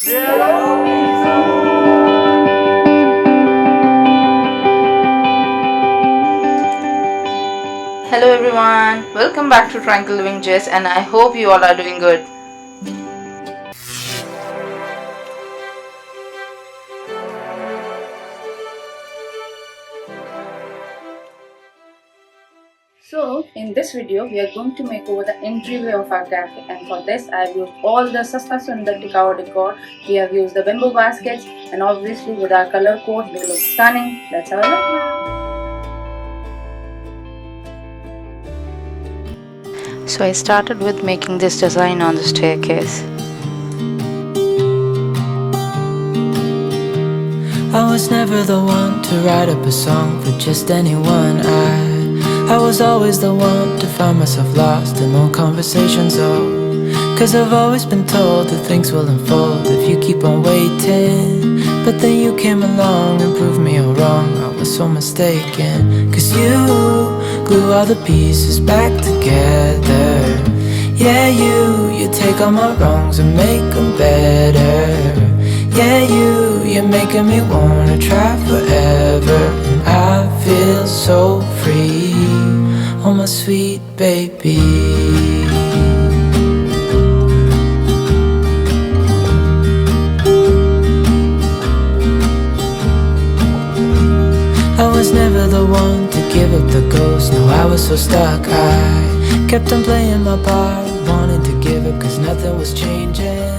Hello everyone, welcome back to Tranquil Living Jess, and I hope you all are doing good. So in this video we are going to make over the entryway of our cafe, and for this I have used all the Sasta Sundar decor. We have used the bamboo baskets, and obviously with our color code they look stunning. Let's have a look now. So I started with making this design on the staircase. I was never the one to write up a song for just anyone. I was always the one to find myself lost in long conversations. Cause I've always been told that things will unfold if you keep on waiting. But then you came along and proved me all wrong. I was so mistaken. Cause you glue all the pieces back together. Yeah, you take all my wrongs and make them better. Yeah, you're making me wanna try forever. And I feel so free, oh my sweet baby. I was never the one to give up the ghost. No, I was so stuck. I kept on playing my part, wanted to give up cause nothing was changing.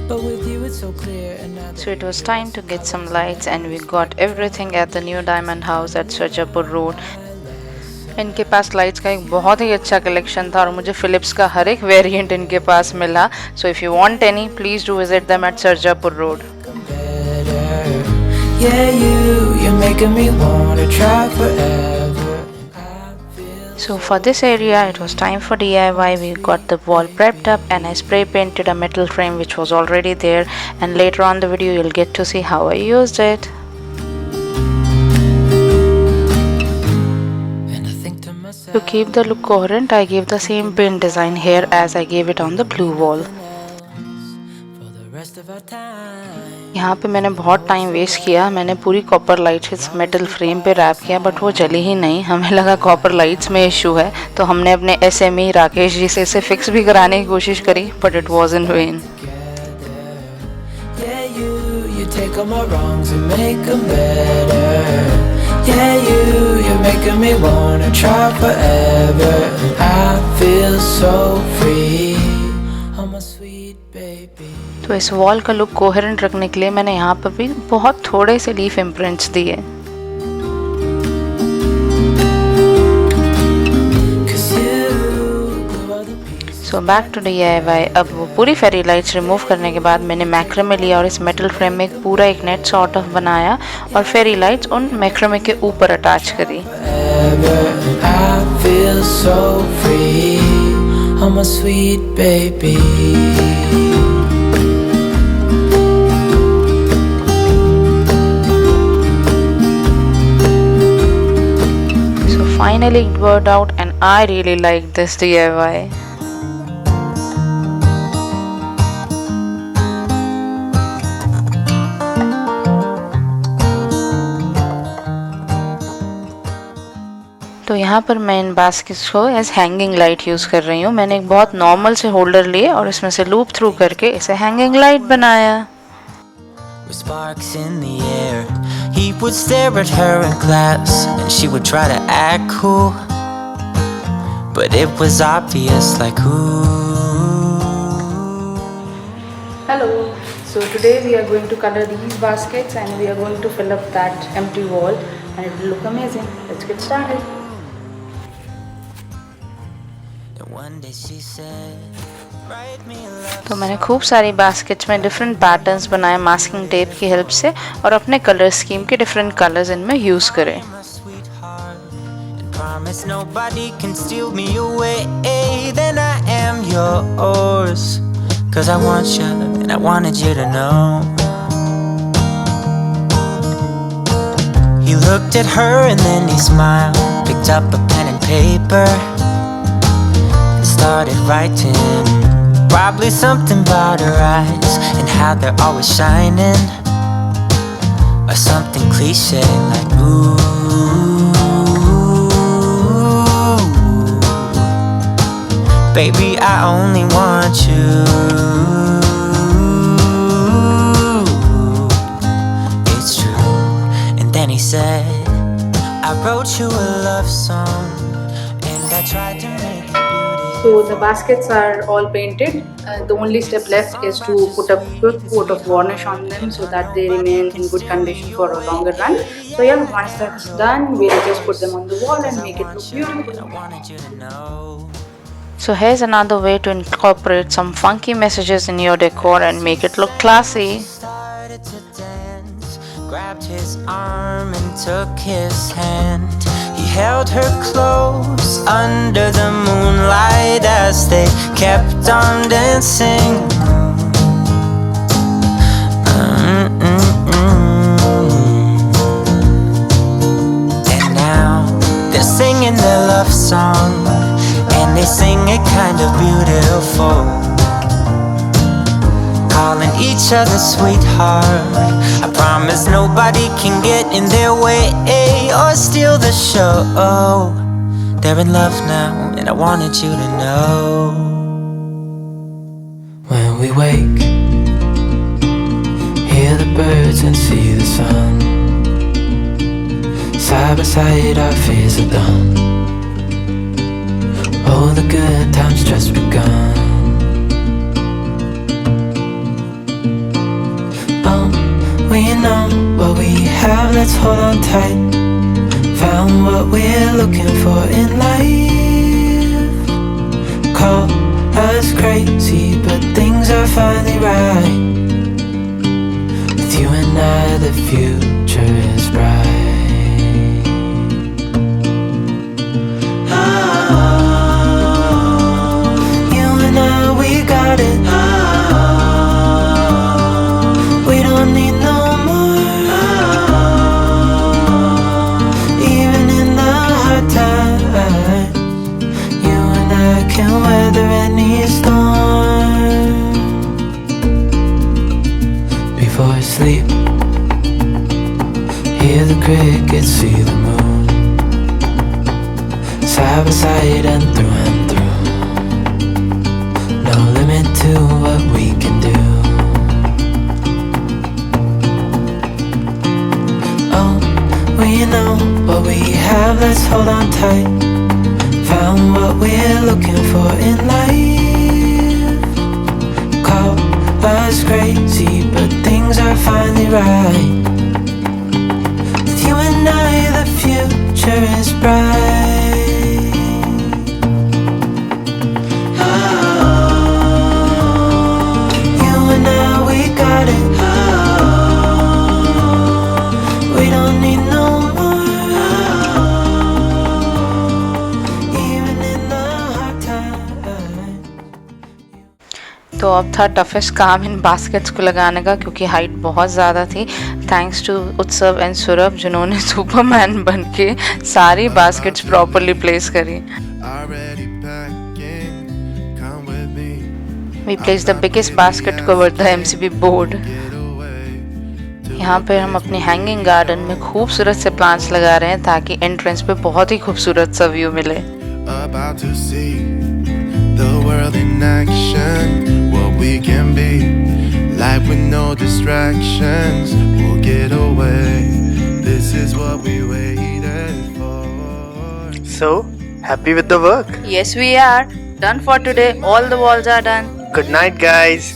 But with you it's so clear. So it was time to get some lights, and we got everything at the new diamond house at Sarjapur Road. इनके पास lights का एक बहुत ही अच्छा collection था और मुझे Philips का हर एक वेरिएंट इनके पास मिला. So if you want any please do visit them at Sarjapur road. So for this area it was time for DIY. We got the wall prepped up and I spray painted a metal frame which was already there, and later on the video you'll get to see how I used it. To keep the look coherent, I gave the same paint design here as I gave it on the blue wall. यहाँ पे मैंने बहुत time waste किया. मैंने पूरी copper lights इस metal frame पे rap किया बट वो जली ही नहीं. हमें लगा कॉपर लाइट्स में इशू है, तो हमने अपने SME राकेश जी से इसे फिक्स भी कराने की कोशिश करी but it was in when. तो इस वॉल का लुक कोहेरेंट रखने के लिए मैंने यहाँ पर भी बहुत थोड़े से लीफ इम्प्रिंट्स दिए. So back to DIY. अब वो पूरी फेरी लाइट्स रिमूव करने के बाद मैंने मैक्रोमे लिया और इस मेटल फ्रेम में एक पूरा एक नेट सॉर्ट ऑफ बनाया और फेरी लाइट्स उन मैक्रोमे के ऊपर अटैच करी. Finally it worked out and I really liked this DIY. तो यहाँ पर मैं इन बास्केट्स को एज हैंगिंग लाइट यूज़ कर रही हूँ. मैंने एक बहुत नॉर्मल से होल्डर लिए और इसमें से लूप थ्रू करके इसे हैंगिंग लाइट बनाया. Sparks in the air. He would stare at her in class and she would try to act cool, but it was obvious like ooh. Hello. So today we are going to color these baskets and we are going to fill up that empty wall and it will look amazing. Let's get started. And one day she said, तो मैंने खूब सारी baskets में different patterns बनाए masking tape की help से और अपने कलर स्कीम के डिफरेंट कलर्स इनमें यूज़ करें. He looked at her and then he smiled, picked up a pen and paper and started writing. Probably something about her eyes and how they're always shining, or something cliche like ooh. Baby, I only want you. It's true. And then he said, I wrote you a love song, and I tried to make it beautiful. So the baskets are all painted. The only step left is to put a quick coat of varnish on them so that they remain in good condition for a longer run. So yeah, once that's done, we'll just put them on the wall and make it look beautiful. So here's another way to incorporate some funky messages in your decor and make it look classy. Grabbed his arm and took his hand. He held her close under the moonlight as they kept on dancing. And now they're singing their love song, and they sing it kind of beautiful, calling each other sweetheart. I promise nobody can get in their way or steal the show. They're in love now, and I wanted you to know. When we wake, hear the birds and see the sun. Side by side our fears are done. Oh, the good times just begun. We know what we have, let's hold on tight. Found what we're looking for in life. Call us crazy, but things are finally right. With you and I, the future is bright. You and I, we got it. We don't need no can weather any storm. Before I sleep, hear the crickets, see the moon. Side by side and through. No limit to what we can do. Oh, we know what we have, let's hold on tight. Found what we're looking for in life. Call us crazy, but things are finally right. With you and I, the future is bright. You and I, we got it. We don't need no more. तो अब था toughest काम इन baskets को लगाने का, क्योंकि height बहुत ज़्यादा थी. Thanks to Utsav and Saurabh जिन्होंने सुपरमैन बन के सारी बास्केट्स प्रॉपरली प्लेस करी. We place the biggest basket cover the MCB board. यहाँ पे हम अपनी हैंगिंग गार्डन में खूबसूरत से प्लांट्स लगा रहे हैं ताकि एंट्रेंस पे बहुत ही खूबसूरत सा व्यू मिले. The world in action, what we can be, life with no distractions, we'll get away, this is what we waited for. So, happy with the work? Yes, we are. Done for today. All the walls are done. Good night, guys.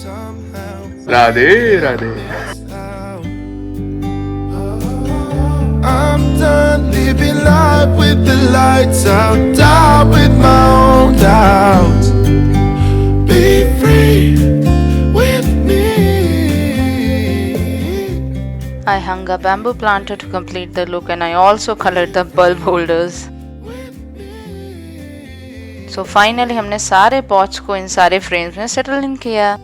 Radhe, Radhe. I'm done living life with the lights out, down with my own doubts. Be free with me. I hung a bamboo planter to complete the look, and I also colored the bulb holders. So finally हमने सारे pots को इन सारे frames में settle in किया.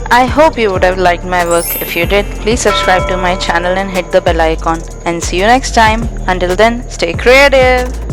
I hope you would have liked my work. If you did, please subscribe to my channel and hit the bell icon. And see you next time. Until then, stay creative.